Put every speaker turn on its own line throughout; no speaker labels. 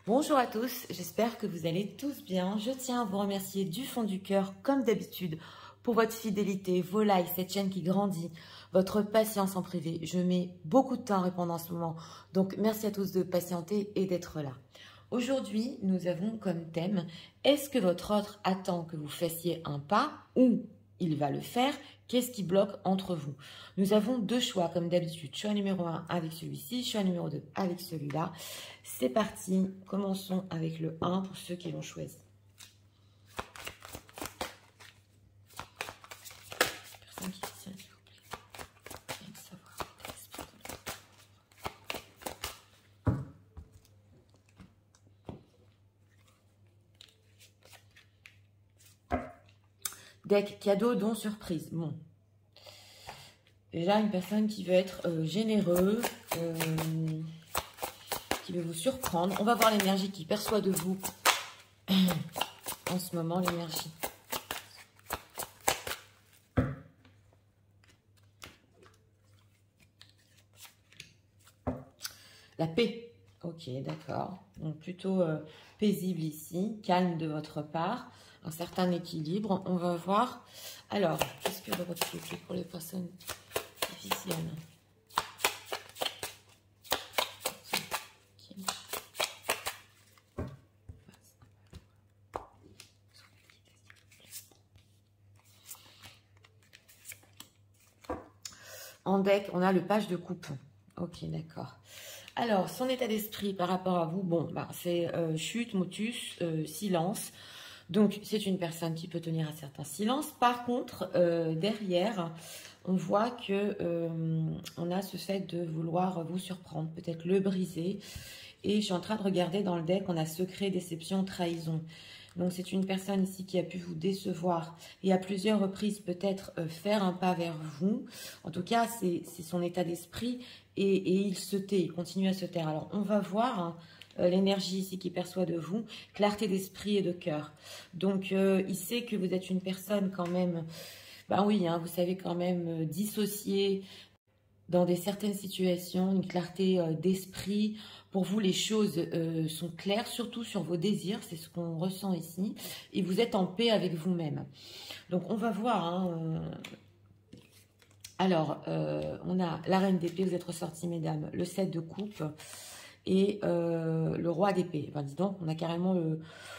Bonjour à tous, j'espère que vous allez tous bien. Je tiens à vous remercier du fond du cœur, comme d'habitude, pour votre fidélité, vos likes, cette chaîne qui grandit, votre patience en privé. Je mets beaucoup de temps à répondre en ce moment, donc merci à tous de patienter et d'être là. Aujourd'hui, nous avons comme thème, est-ce que votre autre attend que vous fassiez un pas ou il va le faire? Qu'est-ce qui bloque entre vous? Nous avons deux choix comme d'habitude. Choix numéro 1 avec celui-ci, choix numéro 2 avec celui-là. C'est parti, commençons avec le 1 pour ceux qui l'ont choisi. Personne qui tient, s'il vous plaît. Bien savoir. Deck cadeau, don, surprise. Bon. Déjà, une personne qui veut être généreux, qui veut vous surprendre. On va voir l'énergie qui perçoit de vous en ce moment, l'énergie. La paix. Ok, d'accord. Donc, plutôt paisible ici, calme de votre part. Un certain équilibre. On va voir. Alors, qu'est-ce que le retour pour les personnes difficiles? En deck, on a le page de coupe. Ok, d'accord. Alors, son état d'esprit par rapport à vous, bon, bah, c'est chute, motus, silence. Donc, c'est une personne qui peut tenir un certain silence. Par contre, derrière, on voit que on a ce fait de vouloir vous surprendre, peut-être le briser. Et je suis en train de regarder dans le deck, on a secret, déception, trahison. Donc, c'est une personne ici qui a pu vous décevoir et à plusieurs reprises peut-être faire un pas vers vous. En tout cas, c'est son état d'esprit et il se tait, il continue à se taire. Alors, on va voir hein, l'énergie ici qui perçoit de vous, clarté d'esprit et de cœur. Donc, il sait que vous êtes une personne quand même, ben oui, hein, vous savez quand même dissocier dans certaines situations, une clarté d'esprit. Pour vous, les choses sont claires, surtout sur vos désirs, c'est ce qu'on ressent ici. Et vous êtes en paix avec vous-même. Donc, on va voir. Hein, alors, on a la reine d'épée, vous êtes ressorti, mesdames, le 7 de coupe et le roi d'épée. Enfin, dis donc, on a carrément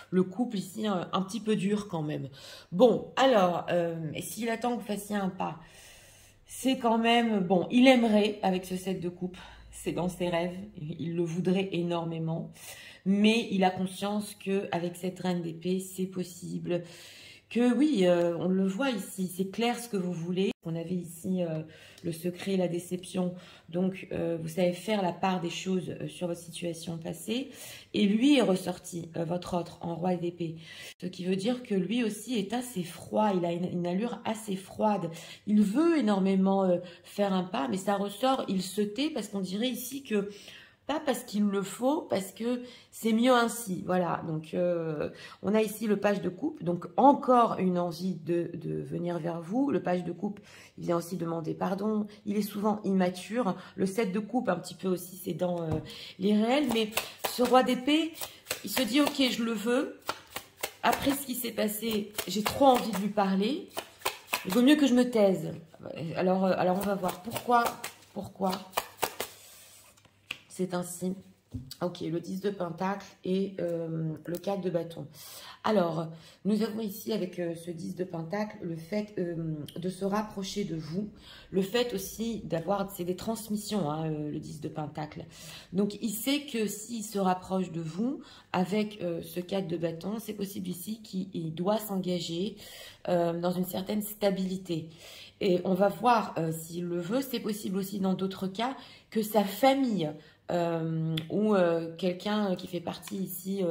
le couple ici un petit peu dur quand même. Bon, alors, s'il attend que vous fassiez un pas, c'est quand même, bon, il aimerait avec ce 7 de coupe, c'est dans ses rêves, il le voudrait énormément, mais il a conscience qu'avec cette reine d'épée, c'est possible, que oui, on le voit ici, c'est clair ce que vous voulez. On avait ici le secret, la déception, donc vous savez faire la part des choses sur votre situation passée, et lui est ressorti, votre autre, en roi d'épée, ce qui veut dire que lui aussi est assez froid, il a une allure assez froide, il veut énormément faire un pas, mais ça ressort, il se tait, parce qu'on dirait ici que pas parce qu'il le faut, parce que c'est mieux ainsi. Voilà, donc on a ici le page de coupe, donc encore une envie de venir vers vous. Le page de coupe, il vient aussi demander pardon. Il est souvent immature. Le 7 de coupe, un petit peu aussi, c'est dans les réels. Mais ce roi d'épée, il se dit, ok, je le veux. Après ce qui s'est passé, j'ai trop envie de lui parler. Il vaut mieux que je me taise. Alors on va voir pourquoi c'est ainsi. Ok, le 10 de pentacle et le 4 de bâton. Alors, nous avons ici avec ce 10 de pentacle le fait de se rapprocher de vous. Le fait aussi d'avoir, c'est des transmissions, hein, le 10 de pentacle. Donc, il sait que s'il se rapproche de vous avec ce 4 de bâton, c'est possible ici qu'il doit s'engager dans une certaine stabilité. Et on va voir s'il le veut. C'est possible aussi dans d'autres cas que sa famille ou quelqu'un qui fait partie ici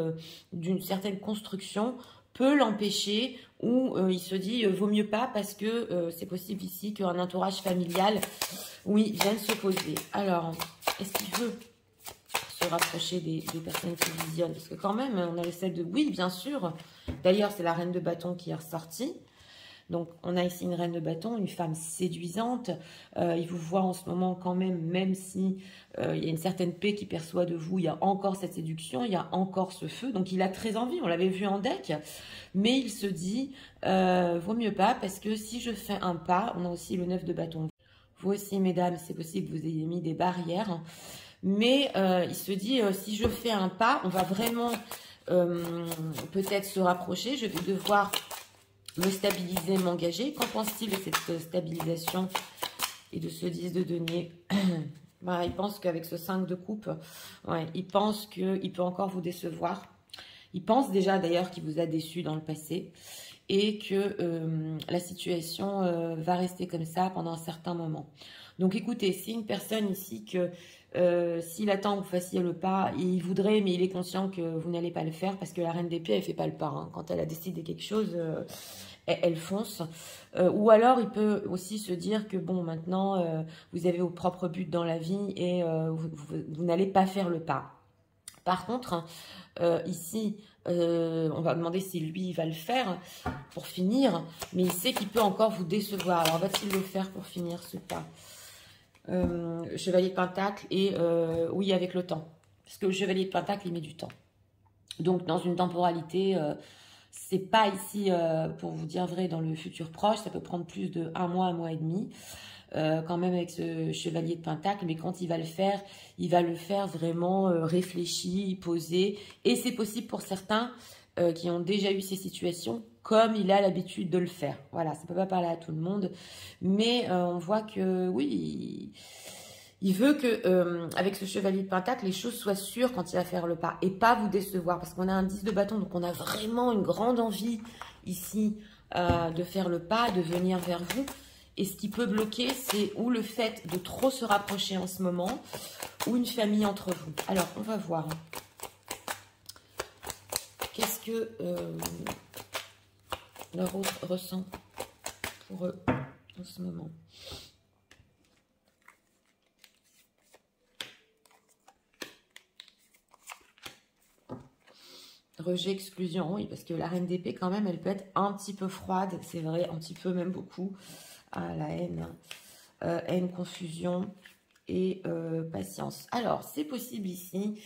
d'une certaine construction peut l'empêcher ou il se dit vaut mieux pas parce que c'est possible ici qu'un entourage familial, oui, vienne se poser. Alors, est-ce qu'il veut se rapprocher des personnes qui visionnent? Parce que quand même, on a le 7 de oui, bien sûr. D'ailleurs, c'est la reine de bâton qui est ressortie. Donc, on a ici une reine de bâton, une femme séduisante. Il vous voit en ce moment quand même, même si il y a une certaine paix qu'il perçoit de vous, il y a encore cette séduction, il y a encore ce feu. Donc, il a très envie, on l'avait vu en deck. Mais il se dit, vaut mieux pas, parce que si je fais un pas, on a aussi le 9 de bâton. Vous aussi, mesdames, c'est possible que vous ayez mis des barrières. Mais il se dit, si je fais un pas, on va vraiment peut-être se rapprocher. Je vais devoir me stabiliser, m'engager. Qu'en pense-t-il de cette stabilisation et de ce 10 de denier? Bah, il pense qu'avec ce 5 de coupe, ouais, il pense qu'il peut encore vous décevoir. Il pense déjà d'ailleurs qu'il vous a déçu dans le passé et que la situation va rester comme ça pendant un certain moment. Donc écoutez, c'est une personne ici que s'il attend que vous fassiez le pas, il voudrait, mais il est conscient que vous n'allez pas le faire parce que la reine d'épée, elle ne fait pas le pas. Hein. Quand elle a décidé quelque chose, elle fonce. Ou alors, il peut aussi se dire que bon, maintenant, vous avez vos propres buts dans la vie et vous n'allez pas faire le pas. Par contre, ici, on va demander si lui va le faire pour finir, mais il sait qu'il peut encore vous décevoir. Alors, va-t-il le faire pour finir ce pas? Chevalier de Pentacle et oui, avec le temps. Parce que le Chevalier de Pentacle, il met du temps. Donc, dans une temporalité, c'est pas ici, pour vous dire vrai, dans le futur proche, ça peut prendre plus de un mois et demi. Quand même avec ce Chevalier de Pentacle, mais quand il va le faire vraiment réfléchi, posé, et c'est possible pour certains qui ont déjà eu ces situations, comme il a l'habitude de le faire. Voilà, ça ne peut pas parler à tout le monde, mais on voit que oui, il veut que avec ce Chevalier de Pentacle, les choses soient sûres quand il va faire le pas, et pas vous décevoir, parce qu'on a un 10 de bâton, donc on a vraiment une grande envie ici de faire le pas, de venir vers vous. Et ce qui peut bloquer, c'est ou le fait de trop se rapprocher en ce moment, ou une famille entre vous. Alors, on va voir. Qu'est-ce que leur autre ressent pour eux en ce moment? Rejet, exclusion, oui, parce que la reine d'épée, quand même, elle peut être un petit peu froide, c'est vrai, un petit peu, même beaucoup. Ah, la haine, haine, confusion et patience. Alors, c'est possible ici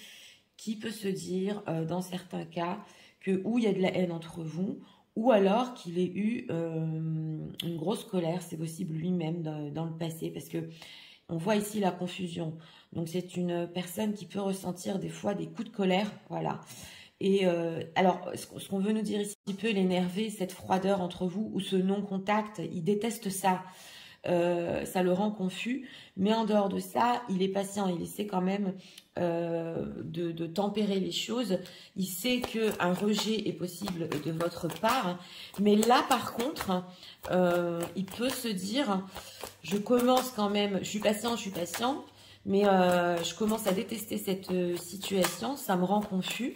qu'il peut se dire, dans certains cas, que ou il y a de la haine entre vous, ou alors qu'il ait eu une grosse colère, c'est possible lui-même dans le passé, parce que on voit ici la confusion. Donc, c'est une personne qui peut ressentir des fois des coups de colère, voilà. Et alors, ce qu'on veut nous dire ici, il peut l'énerver, cette froideur entre vous, ou ce non-contact, il déteste ça. Ça le rend confus, mais en dehors de ça, il est patient, il essaie quand même de tempérer les choses. Il sait qu'un rejet est possible de votre part, mais là par contre, il peut se dire, je commence quand même, je suis patient, mais je commence à détester cette situation, ça me rend confus.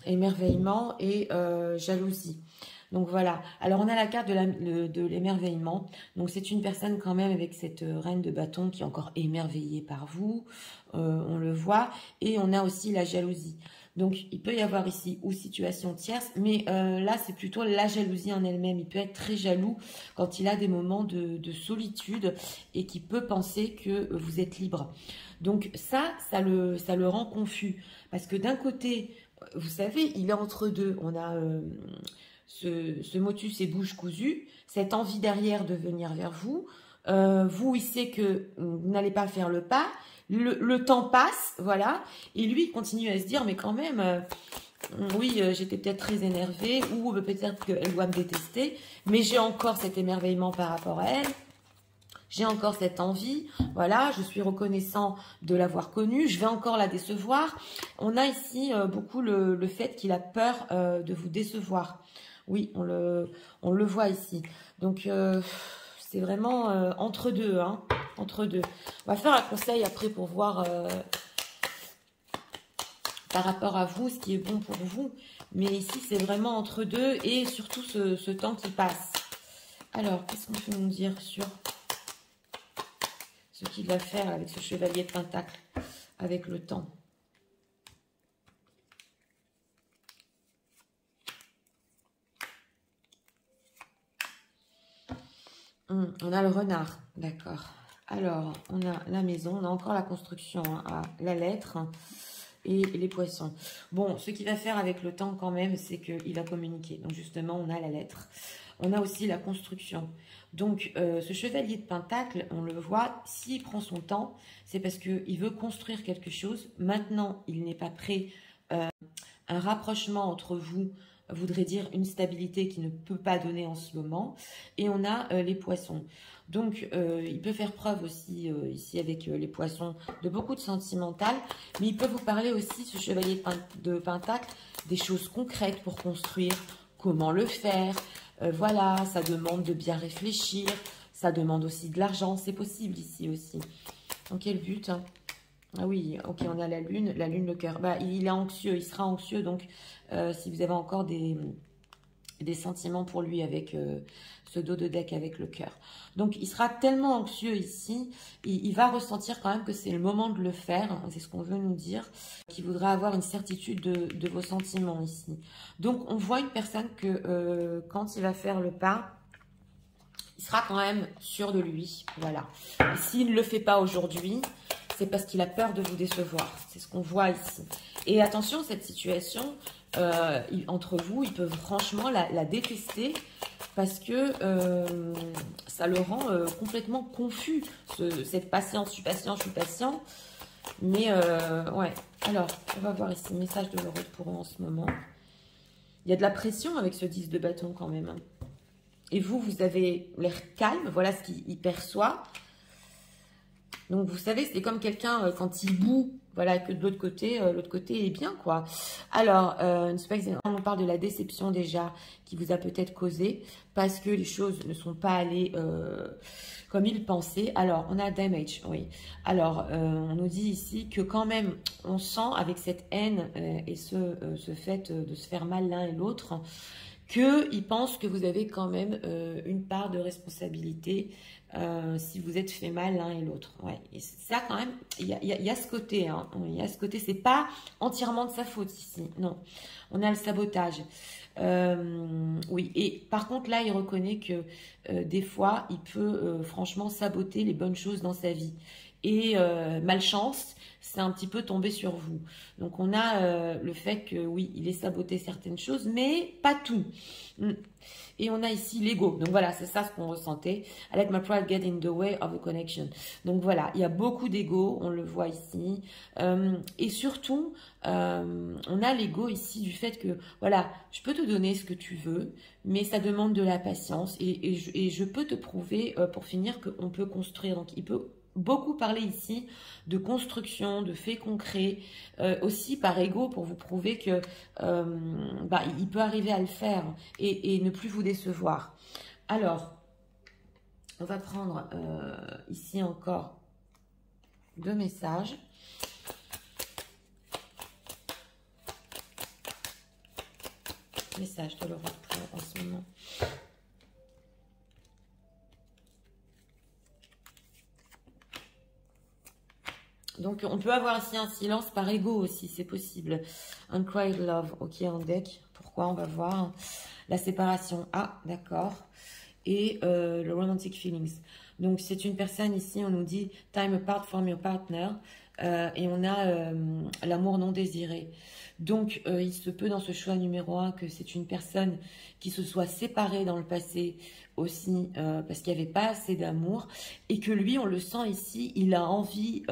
Émerveillement et jalousie. Donc voilà. Alors on a la carte de l'émerveillement. Donc c'est une personne quand même avec cette reine de bâton qui est encore émerveillée par vous. On le voit. Et on a aussi la jalousie. Donc il peut y avoir ici ou situation tierce. Mais là c'est plutôt la jalousie en elle-même. Il peut être très jaloux quand il a des moments de solitude et qui peut penser que vous êtes libre. Donc ça le rend confus. Parce que d'un côté, vous savez, il est entre deux. On a ce motus et bouche cousue, cette envie derrière de venir vers vous. Vous, il sait que vous n'allez pas faire le pas. Le temps passe, voilà. Et lui, il continue à se dire, mais quand même, oui, j'étais peut-être très énervée ou peut-être qu'elle doit me détester, mais j'ai encore cet émerveillement par rapport à elle. J'ai encore cette envie, voilà, je suis reconnaissant de l'avoir connue, je vais encore la décevoir. On a ici beaucoup le fait qu'il a peur de vous décevoir. Oui, on le voit ici. Donc, c'est vraiment entre deux, hein, entre deux. On va faire un conseil après pour voir par rapport à vous ce qui est bon pour vous. Mais ici, c'est vraiment entre deux et surtout ce temps qui passe. Alors, qu'est-ce qu'on peut nous dire sur ce qu'il va faire avec ce chevalier de pentacle, avec le temps? On a le renard, d'accord. Alors, on a la maison, on a encore la construction, hein, la lettre et les poissons. Bon, ce qu'il va faire avec le temps quand même, c'est qu'il va communiquer. Donc justement, on a la lettre. On a aussi la construction. Donc, ce chevalier de Pentacle, on le voit, s'il prend son temps, c'est parce qu'il veut construire quelque chose. Maintenant, il n'est pas prêt. Un rapprochement entre vous voudrait dire une stabilité qu'il ne peut pas donner en ce moment. Et on a les poissons. Donc, il peut faire preuve aussi, ici avec les poissons, de beaucoup de sentimental. Mais il peut vous parler aussi, ce chevalier de Pentacle, des choses concrètes pour construire. Comment le faire? Voilà, ça demande de bien réfléchir. Ça demande aussi de l'argent. C'est possible ici aussi. Dans quel but, hein? Ah oui, ok, on a la lune, le cœur. Bah, il est anxieux, il sera anxieux. Donc, si vous avez encore des sentiments pour lui avec ce dos de deck avec le cœur. Donc, il sera tellement anxieux ici, il va ressentir quand même que c'est le moment de le faire. C'est ce qu'on veut nous dire. Qu'il voudra avoir une certitude de vos sentiments ici. Donc, on voit une personne que quand il va faire le pas, il sera quand même sûr de lui. Voilà. Et s'il ne le fait pas aujourd'hui, c'est parce qu'il a peur de vous décevoir. C'est ce qu'on voit ici. Et attention, cette situation, entre vous, ils peuvent franchement la détester parce que ça le rend complètement confus. Cette patience, je suis patient, je suis patient. Mais, ouais. Alors, on va voir ici, message de l'heureux pour eux en ce moment. Il y a de la pression avec ce 10 de bâton quand même. Et vous, vous avez l'air calme. Voilà ce qu'il perçoit. Donc, vous savez, c'est comme quelqu'un, quand il boue, voilà, que de l'autre côté est bien, quoi. Alors, on parle de la déception déjà, qui vous a peut-être causé, parce que les choses ne sont pas allées comme il pensait. Alors, on a damage, oui. Alors, on nous dit ici que quand même, on sent avec cette haine et ce fait de se faire mal l'un et l'autre, qu'il pense que vous avez quand même une part de responsabilité si vous êtes fait mal l'un et l'autre. Ouais. Et ça, quand même, il y a ce côté. Hein. Il y a ce côté, c'est pas entièrement de sa faute ici. Non, on a le sabotage. Oui, et par contre, là, il reconnaît que des fois, il peut franchement saboter les bonnes choses dans sa vie. Et malchance, c'est un petit peu tombé sur vous. Donc, on a le fait que, oui, il ait saboté certaines choses, mais pas tout. Et on a ici l'ego. Donc, voilà, c'est ça ce qu'on ressentait. I let my pride get in the way of a connection. Donc, voilà, il y a beaucoup d'ego, on le voit ici. Et surtout, on a l'ego ici du fait que, voilà, je peux te donner ce que tu veux, mais ça demande de la patience. Et je peux te prouver, pour finir, qu'on peut construire. Donc, il peut beaucoup parler ici de construction, de faits concrets, aussi par ego pour vous prouver que il peut arriver à le faire et ne plus vous décevoir. Alors, on va prendre ici encore 2 messages. Message de l'Europe en ce moment. Donc, on peut avoir ici un silence par ego aussi, c'est possible. Uncried love, ok, en deck. Pourquoi? On va voir. La séparation, ah, d'accord. Et le romantic feelings. Donc, c'est une personne ici, on nous dit time apart from your partner. Et on a l'amour non désiré. Donc, il se peut dans ce choix numéro 1 que c'est une personne qui se soit séparée dans le passé aussi parce qu'il n'y avait pas assez d'amour et que lui, on le sent ici, il a envie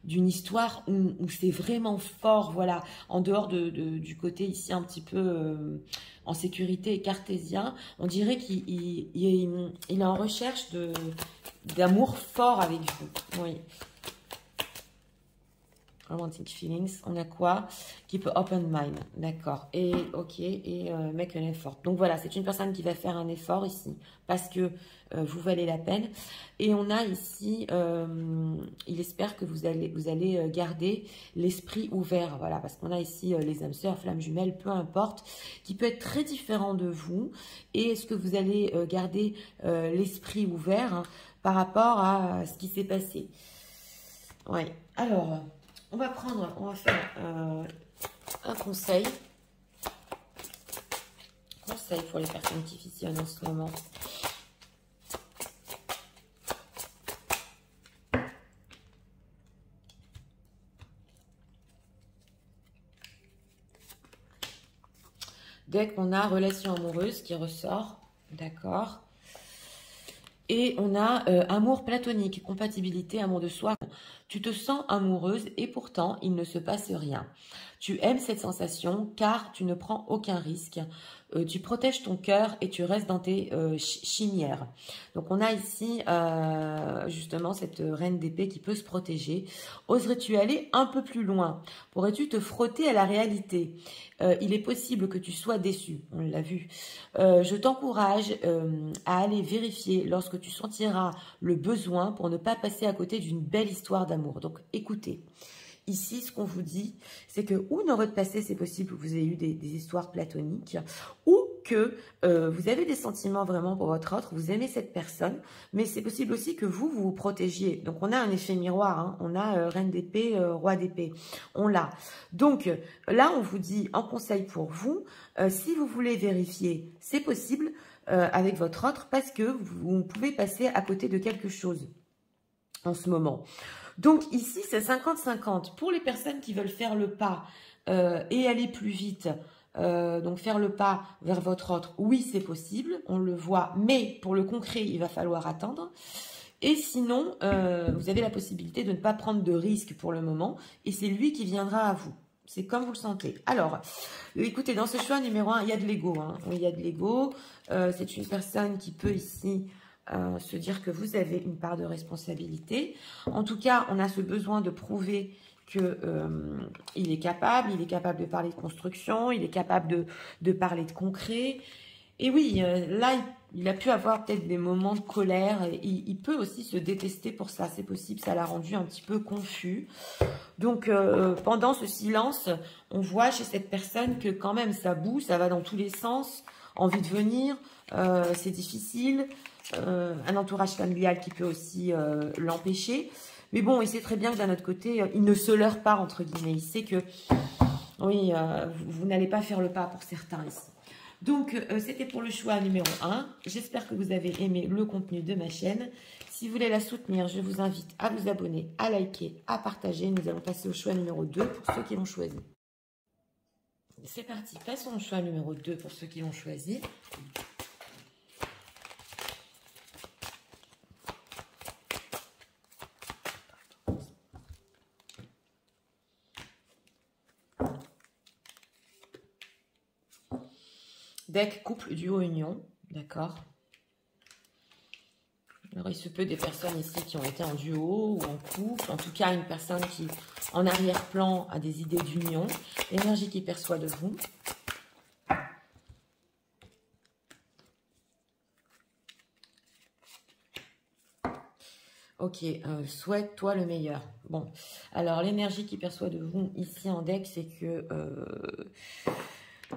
d'une histoire où c'est vraiment fort, voilà, en dehors du côté ici un petit peu en sécurité et cartésien. On dirait qu'il est en recherche d'amour fort avec vous, oui. Romantic feelings, on a quoi? Keep open mind, d'accord. Et ok, et make an effort. Donc voilà, c'est une personne qui va faire un effort ici, parce que vous valez la peine. Et on a ici, il espère que vous allez garder l'esprit ouvert, voilà, parce qu'on a ici les âmes sœurs, flammes jumelles, peu importe, qui peut être très différent de vous. Et est-ce que vous allez garder l'esprit ouvert hein, par rapport à ce qui s'est passé? Ouais, alors... on va faire un conseil. Conseil pour les personnes qui fusionnent en ce moment. Dès qu'on a relation amoureuse qui ressort, d'accord. Et on a amour platonique, compatibilité, amour de soi. Tu te sens amoureuse et pourtant, il ne se passe rien. Tu aimes cette sensation car tu ne prends aucun risque. Tu protèges ton cœur et tu restes dans tes chimières. Donc, on a ici justement cette reine d'épée qui peut se protéger. Oserais-tu aller un peu plus loin? Pourrais-tu te frotter à la réalité? Il est possible que tu sois déçu, on l'a vu. Je t'encourage à aller vérifier lorsque tu sentiras le besoin pour ne pas passer à côté d'une belle histoire d'amour. Donc, écoutez. Ici, ce qu'on vous dit, c'est que ou dans votre passé, c'est possible que vous ayez eu des histoires platoniques, ou que vous avez des sentiments vraiment pour votre autre, vous aimez cette personne, mais c'est possible aussi que vous vous protégiez. Donc, on a un effet miroir, hein. On a reine d'épée, roi d'épée, on l'a. Donc, là, on vous dit en conseil pour vous, si vous voulez vérifier, c'est possible avec votre autre, parce que vous pouvez passer à côté de quelque chose en ce moment. Donc ici, c'est 50-50. Pour les personnes qui veulent faire le pas et aller plus vite, donc faire le pas vers votre autre, oui, c'est possible, on le voit, mais pour le concret, il va falloir attendre. Et sinon, vous avez la possibilité de ne pas prendre de risque pour le moment, et c'est lui qui viendra à vous. C'est comme vous le sentez. Alors, écoutez, dans ce choix numéro 1, il y a de l'ego. Hein. Il y a de l'ego. C'est une personne qui peut ici... se dire que vous avez une part de responsabilité. En tout cas, on a ce besoin de prouver que il est capable de parler de construction, il est capable de parler de concret. Et oui, là, il a pu avoir peut-être des moments de colère. Et il peut aussi se détester pour ça, c'est possible, ça l'a rendu un petit peu confus. Donc, pendant ce silence, on voit chez cette personne que quand même, ça bouge, ça va dans tous les sens, envie de venir, c'est difficile. Un entourage familial qui peut aussi l'empêcher. Mais bon, il sait très bien que d'un autre côté, il ne se leurre pas, entre guillemets. Il sait que, oui, vous n'allez pas faire le pas pour certains ici. Donc, c'était pour le choix numéro 1. J'espère que vous avez aimé le contenu de ma chaîne. Si vous voulez la soutenir, je vous invite à vous abonner, à liker, à partager. Nous allons passer au choix numéro 2 pour ceux qui l'ont choisi. C'est parti, passons au choix numéro 2 pour ceux qui l'ont choisi. Deck couple, duo, union, d'accord. Alors, il se peut des personnes ici qui ont été en duo ou en couple. En tout cas, une personne qui, en arrière-plan, a des idées d'union. L'énergie qu'il perçoit de vous. Ok, souhaite-toi le meilleur. Bon, alors l'énergie qu'il perçoit de vous ici en deck, c'est que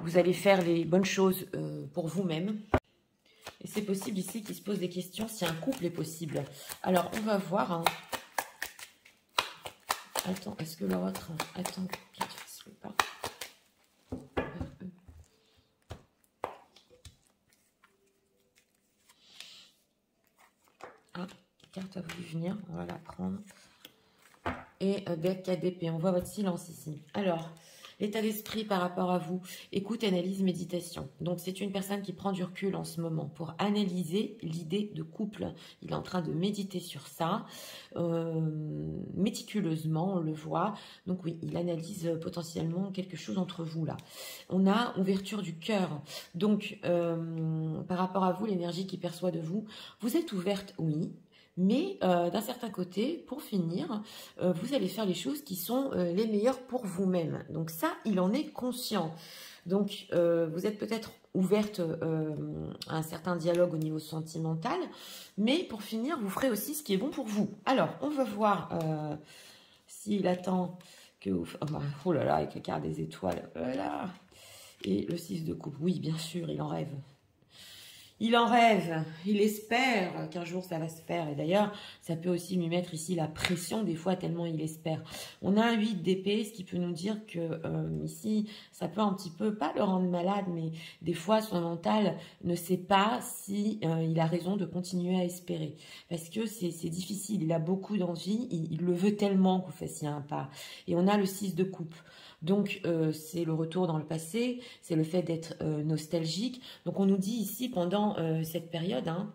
vous allez faire les bonnes choses pour vous-même. Et c'est possible ici qu'il se pose des questions si un couple est possible. Alors, on va voir. Hein. Attends, est-ce que l'autre... Attends, je ne sais pas. Ah, carte a voulu venir. On va la prendre. Et deck KDP. On voit votre silence ici. Alors... L'état d'esprit par rapport à vous, écoute, analyse, méditation. Donc, c'est une personne qui prend du recul en ce moment pour analyser l'idée de couple. Il est en train de méditer sur ça, méticuleusement, on le voit. Donc, oui, il analyse potentiellement quelque chose entre vous, là. On a ouverture du cœur. Donc, par rapport à vous, l'énergie qu'il perçoit de vous, vous êtes ouverte, oui. Mais d'un certain côté, pour finir, vous allez faire les choses qui sont les meilleures pour vous-même. Donc ça, il en est conscient. Donc vous êtes peut-être ouverte à un certain dialogue au niveau sentimental. Mais pour finir, vous ferez aussi ce qui est bon pour vous. Alors, on va voir s'il attend que vous... Oh là là, avec la carte des étoiles. Oh là là. Et le 6 de coupe. Oui, bien sûr, il en rêve. Il en rêve, il espère qu'un jour ça va se faire. Et d'ailleurs, ça peut aussi lui mettre ici la pression des fois tellement il espère. On a un 8 d'épée, ce qui peut nous dire que ici, ça peut un petit peu, pas le rendre malade, mais des fois son mental ne sait pas si il a raison de continuer à espérer. Parce que c'est difficile, il a beaucoup d'envie, il le veut tellement que vous fassiez un pas. Et on a le 6 de coupe. Donc, c'est le retour dans le passé, c'est le fait d'être nostalgique. Donc, on nous dit ici, pendant cette période, hein,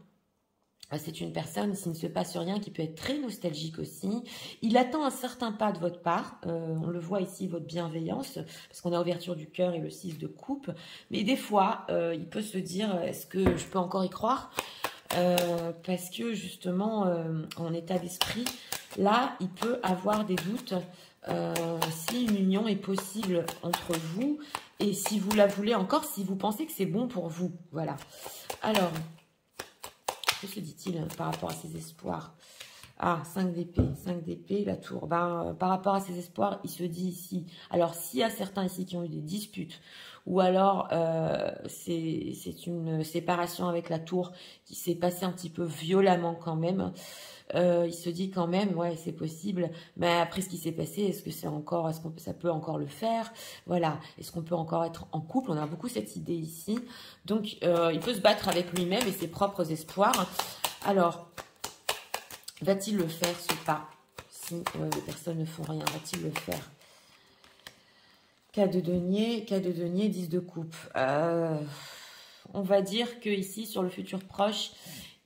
c'est une personne, s'il ne se passe rien, qui peut être très nostalgique aussi. Il attend un certain pas de votre part. On le voit ici, votre bienveillance, parce qu'on a ouverture du cœur et le 6 de coupe. Mais des fois, il peut se dire, est-ce que je peux encore y croire parce que justement, en état d'esprit, là, il peut avoir des doutes si une union est possible entre vous et si vous la voulez encore, si vous pensez que c'est bon pour vous. Voilà. Alors, que se dit-il par rapport à ses espoirs? Ah, 5 d'épée, la tour. Ben, par rapport à ses espoirs, il se dit ici, alors s'il y a certains ici qui ont eu des disputes, ou alors c'est une séparation avec la tour qui s'est passée un petit peu violemment quand même, il se dit quand même, ouais, c'est possible, mais après ce qui s'est passé, est-ce que ça peut encore le faire? Voilà, est-ce qu'on peut encore être en couple? On a beaucoup cette idée ici. Donc, il peut se battre avec lui-même et ses propres espoirs. Alors, va-t-il le faire, ce pas? Si les personnes ne font rien, va-t-il le faire? 4 de denier, 10 de coupe. On va dire que ici, sur le futur proche,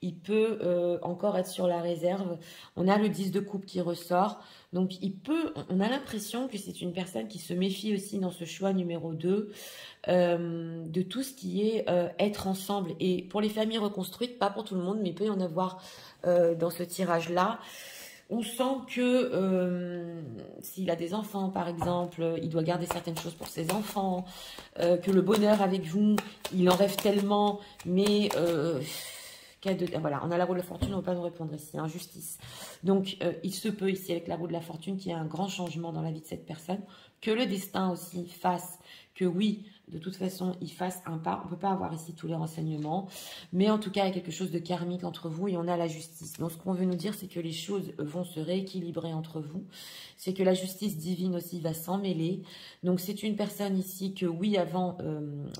il peut encore être sur la réserve. On a le 10 de coupe qui ressort. Donc, on a l'impression que c'est une personne qui se méfie aussi dans ce choix numéro 2 de tout ce qui est être ensemble. Et pour les familles reconstruites, pas pour tout le monde, mais il peut y en avoir dans ce tirage-là. On sent que s'il a des enfants, par exemple, il doit garder certaines choses pour ses enfants, que le bonheur avec vous, il en rêve tellement, mais voilà, on a la roue de la fortune, on ne va pas nous répondre ici, injustice. Donc, il se peut ici, avec la roue de la fortune, qu'il y ait un grand changement dans la vie de cette personne, que le destin aussi fasse que oui, de toute façon, il fasse un pas. On ne peut pas avoir ici tous les renseignements. Mais en tout cas, il y a quelque chose de karmique entre vous et on a la justice. Donc, ce qu'on veut nous dire, c'est que les choses vont se rééquilibrer entre vous. C'est que la justice divine aussi va s'en mêler. Donc, c'est une personne ici que oui, avant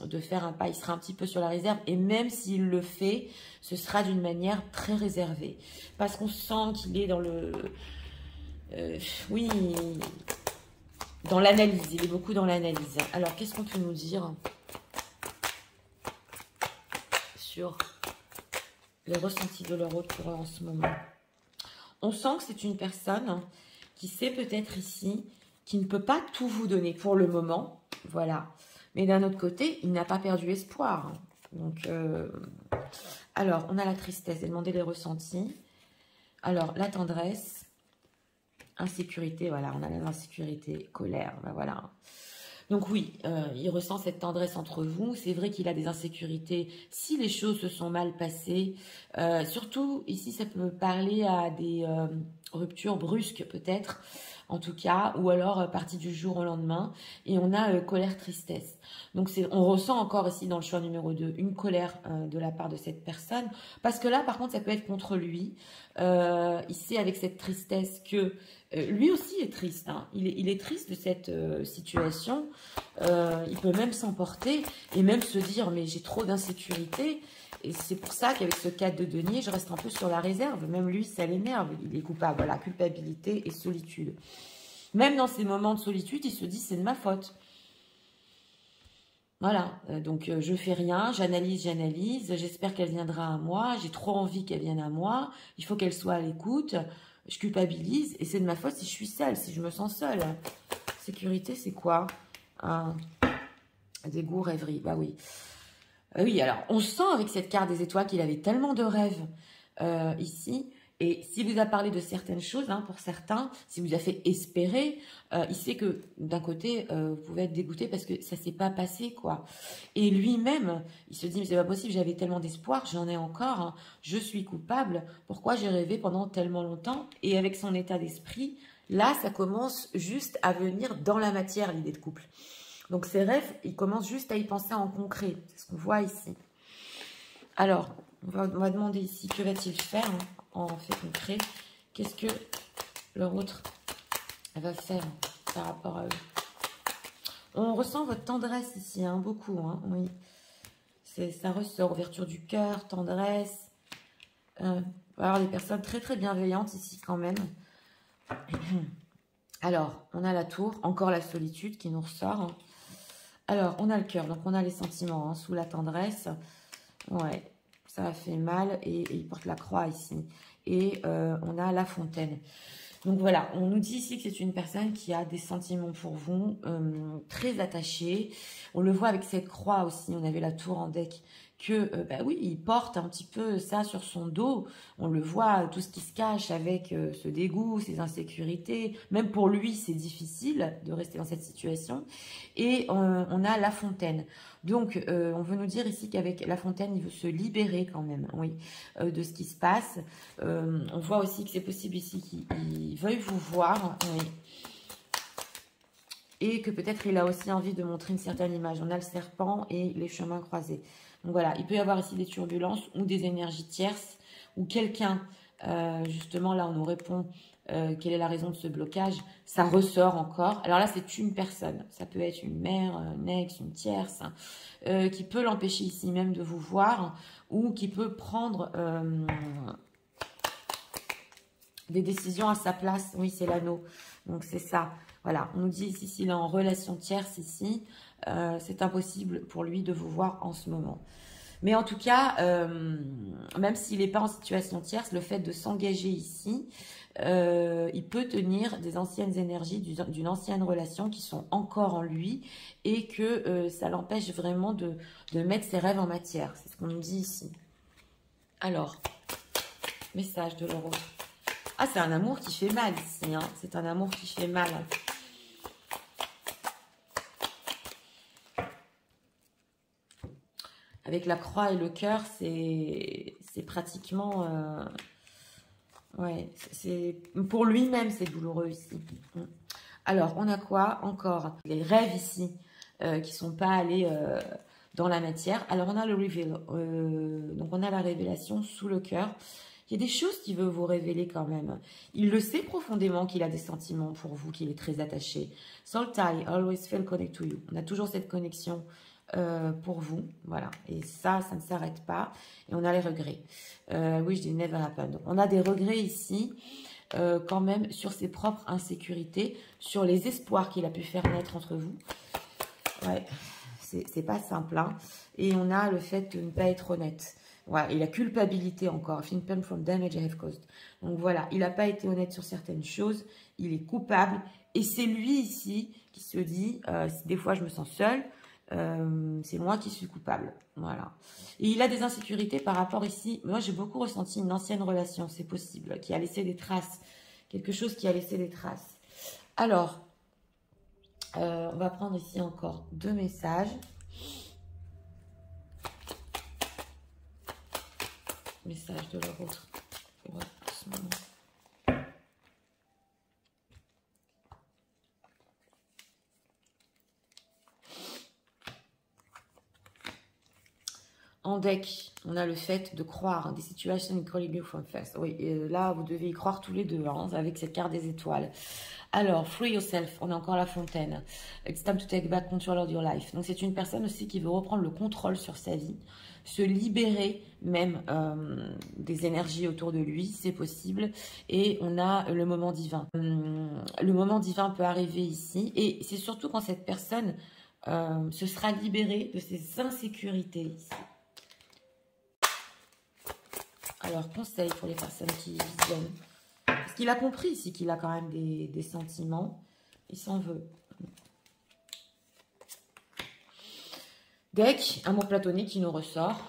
de faire un pas, il sera un petit peu sur la réserve. Et même s'il le fait, ce sera d'une manière très réservée. Parce qu'on sent qu'il est dans le... oui... dans l'analyse, il est beaucoup dans l'analyse. Alors, qu'est-ce qu'on peut nous dire sur les ressentis de leur autre pour eux en ce moment? On sent que c'est une personne qui sait peut-être ici, qui ne peut pas tout vous donner pour le moment, voilà. Mais d'un autre côté, il n'a pas perdu espoir. Donc, alors, on a la tristesse, demander les ressentis. Alors, la tendresse. Insécurité, voilà, on a l'insécurité, colère, ben voilà. Donc oui, il ressent cette tendresse entre vous. C'est vrai qu'il a des insécurités si les choses se sont mal passées. Surtout, ici, ça peut parler à des ruptures brusques peut-être, en tout cas, ou alors partie du jour au lendemain. Et on a colère, tristesse. Donc on ressent encore ici dans le choix numéro 2 une colère de la part de cette personne. Parce que là, par contre, ça peut être contre lui. Ici, avec cette tristesse que... lui aussi est triste, hein. Il est triste de cette situation. Il peut même s'emporter et même se dire mais j'ai trop d'insécurité. Et c'est pour ça qu'avec ce 4 de denier, je reste un peu sur la réserve. Même lui, ça l'énerve. Il est coupable. Voilà, culpabilité et solitude. Même dans ces moments de solitude, il se dit c'est de ma faute. Voilà, donc je fais rien, j'analyse, j'espère qu'elle viendra à moi, j'ai trop envie qu'elle vienne à moi, il faut qu'elle soit à l'écoute, je culpabilise et c'est de ma faute si je suis seule, si je me sens seule. Sécurité, c'est quoi? Dégoût, rêverie, bah oui. Oui, alors on sent avec cette carte des étoiles qu'il avait tellement de rêves ici. Et s'il vous a parlé de certaines choses, hein, pour certains, s'il vous a fait espérer, il sait que d'un côté, vous pouvez être dégoûté parce que ça s'est pas passé, quoi. Et lui-même, il se dit, mais c'est pas possible, j'avais tellement d'espoir, j'en ai encore, hein, je suis coupable, pourquoi j'ai rêvé pendant tellement longtemps? Et avec son état d'esprit, là, ça commence juste à venir dans la matière, l'idée de couple. Donc ces rêves, il commence juste à y penser en concret, c'est ce qu'on voit ici. Alors, on va demander ici, que va-t-il faire hein, en fait concret? Qu'est-ce que leur autre va faire par rapport à eux? On ressent votre tendresse ici, hein, beaucoup, hein, oui. Ça ressort, ouverture du cœur, tendresse. On va avoir des personnes très très bienveillantes ici quand même. Alors, on a la tour, encore la solitude qui nous ressort. Hein. Alors, on a le cœur, donc on a les sentiments hein, sous la tendresse. Ouais, ça a fait mal et il porte la croix ici. Et on a la fontaine. Donc voilà, on nous dit ici que c'est une personne qui a des sentiments pour vous, très attachés. On le voit avec cette croix aussi, on avait la tour en deck, que bah oui, il porte un petit peu ça sur son dos. On le voit, tout ce qui se cache avec ce dégoût, ces insécurités. Même pour lui, c'est difficile de rester dans cette situation. Et on a la fontaine. Donc, on veut nous dire ici qu'avec la fontaine, il veut se libérer quand même, oui, de ce qui se passe. On voit aussi que c'est possible ici qu'il veuille vous voir, oui. Et que peut-être il a aussi envie de montrer une certaine image. On a le serpent et les chemins croisés. Donc voilà, il peut y avoir ici des turbulences ou des énergies tierces ou quelqu'un, justement là on nous répond quelle est la raison de ce blocage. Ça ressort encore. Alors là c'est une personne, ça peut être une mère, un ex, une tierce, hein, qui peut l'empêcher ici même de vous voir ou qui peut prendre des décisions à sa place. Oui, c'est l'anneau. Donc c'est ça. Voilà, on nous dit ici, s'il est en relation tierce ici, c'est impossible pour lui de vous voir en ce moment. Mais en tout cas, même s'il n'est pas en situation tierce, le fait de s'engager ici, il peut tenir des anciennes énergies d'une ancienne relation qui sont encore en lui et que ça l'empêche vraiment de mettre ses rêves en matière. C'est ce qu'on nous dit ici. Alors, message de l'euro. Ah, c'est un amour qui fait mal ici. Hein. C'est un amour qui fait mal. Avec la croix et le cœur, c'est pratiquement... ouais, pour lui-même, c'est douloureux ici. Alors, on a quoi encore? Les rêves ici qui ne sont pas allés dans la matière. Alors, on a le reveal. Donc, on a la révélation sous le cœur. Il y a des choses qu'il veut vous révéler quand même. Il le sait profondément qu'il a des sentiments pour vous, qu'il est très attaché. Soul tie, always feel connected to you. On a toujours cette connexion pour vous. Voilà. Et ça ne s'arrête pas. Et on a les regrets. Oui, je dis never happen. Donc, on a des regrets ici. Quand même sur ses propres insécurités, sur les espoirs qu'il a pu faire naître entre vous. Ouais, c'est pas simple. Hein. Et on a le fait de ne pas être honnête. Voilà, et la culpabilité encore. Feel pain from damage I have caused. Donc voilà, il n'a pas été honnête sur certaines choses. Il est coupable. Et c'est lui ici qui se dit, des fois je me sens seul, c'est moi qui suis coupable. Voilà. Et il a des insécurités par rapport ici. Moi, j'ai beaucoup ressenti une ancienne relation, c'est possible, qui a laissé des traces. Quelque chose qui a laissé des traces. Alors, on va prendre ici encore 2 messages. Message de leur autre. Ouais, ce moment. En deck, on a le fait de croire. Des situations calling you from first. Oui, là, vous devez y croire tous les deux, hein, avec cette carte des étoiles. Alors, free yourself. On a encore la fontaine. It's time to take back control of your life. Donc, c'est une personne aussi qui veut reprendre le contrôle sur sa vie. Se libérer même des énergies autour de lui, c'est possible. Et on a le moment divin. Le moment divin peut arriver ici. Et c'est surtout quand cette personne se sera libérée de ses insécurités ici. Alors, conseil pour les personnes qui visionnent. Parce qu'il a compris ici qu'il a quand même des sentiments. Il s'en veut. Deck, amour platonique qui nous ressort.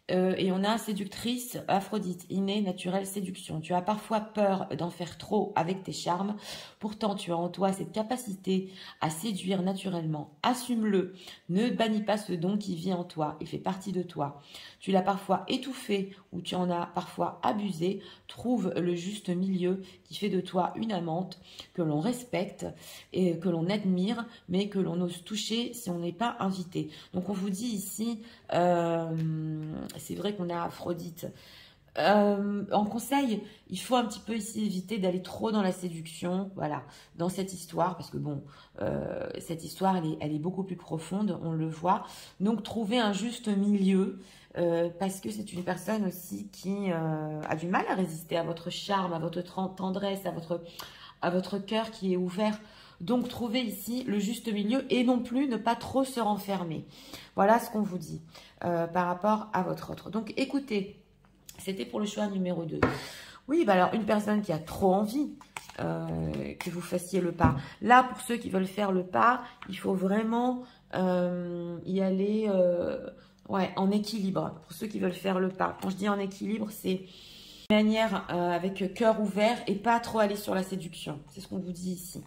Et on a séductrice, Aphrodite, innée, naturelle, séduction. Tu as parfois peur d'en faire trop avec tes charmes. Pourtant, tu as en toi cette capacité à séduire naturellement. Assume-le. Ne bannis pas ce don qui vit en toi. Il fait partie de toi. Tu l'as parfois étouffé ou tu en as parfois abusé. Trouve le juste milieu qui fait de toi une amante que l'on respecte et que l'on admire, mais que l'on ose toucher si on n'est pas invité. Donc, on vous dit ici... c'est vrai qu'on a Aphrodite. En conseil, il faut un petit peu ici éviter d'aller trop dans la séduction, voilà, dans cette histoire, parce que bon, cette histoire, elle est beaucoup plus profonde, on le voit. Donc, trouver un juste milieu, parce que c'est une personne aussi qui a du mal à résister à votre charme, à votre tendresse, à votre cœur qui est ouvert. Donc, trouver ici le juste milieu et non plus ne pas trop se renfermer. Voilà ce qu'on vous dit par rapport à votre autre. Donc, écoutez, c'était pour le choix numéro 2. Oui, bah alors, une personne qui a trop envie que vous fassiez le pas. Là, pour ceux qui veulent faire le pas, il faut vraiment y aller ouais, en équilibre. Pour ceux qui veulent faire le pas. Quand je dis en équilibre, c'est... manière avec cœur ouvert et pas trop aller sur la séduction. C'est ce qu'on vous dit ici.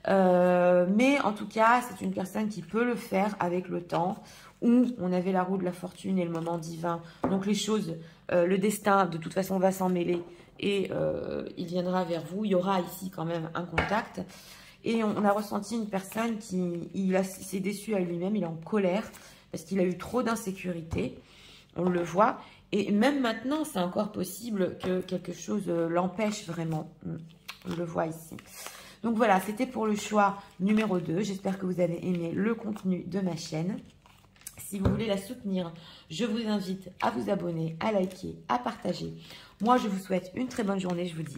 Mais en tout cas, c'est une personne qui peut le faire avec le temps, où on avait la roue de la fortune et le moment divin. Donc les choses, le destin, de toute façon, va s'en mêler et il viendra vers vous. Il y aura ici quand même un contact. Et on a ressenti une personne qui s'est déçu à lui-même, il est en colère parce qu'il a eu trop d'insécurité. On le voit. Et même maintenant, c'est encore possible que quelque chose l'empêche vraiment. On le voit ici. Donc voilà, c'était pour le choix numéro 2. J'espère que vous avez aimé le contenu de ma chaîne. Si vous voulez la soutenir, je vous invite à vous abonner, à liker, à partager. Moi, je vous souhaite une très bonne journée. Je vous dis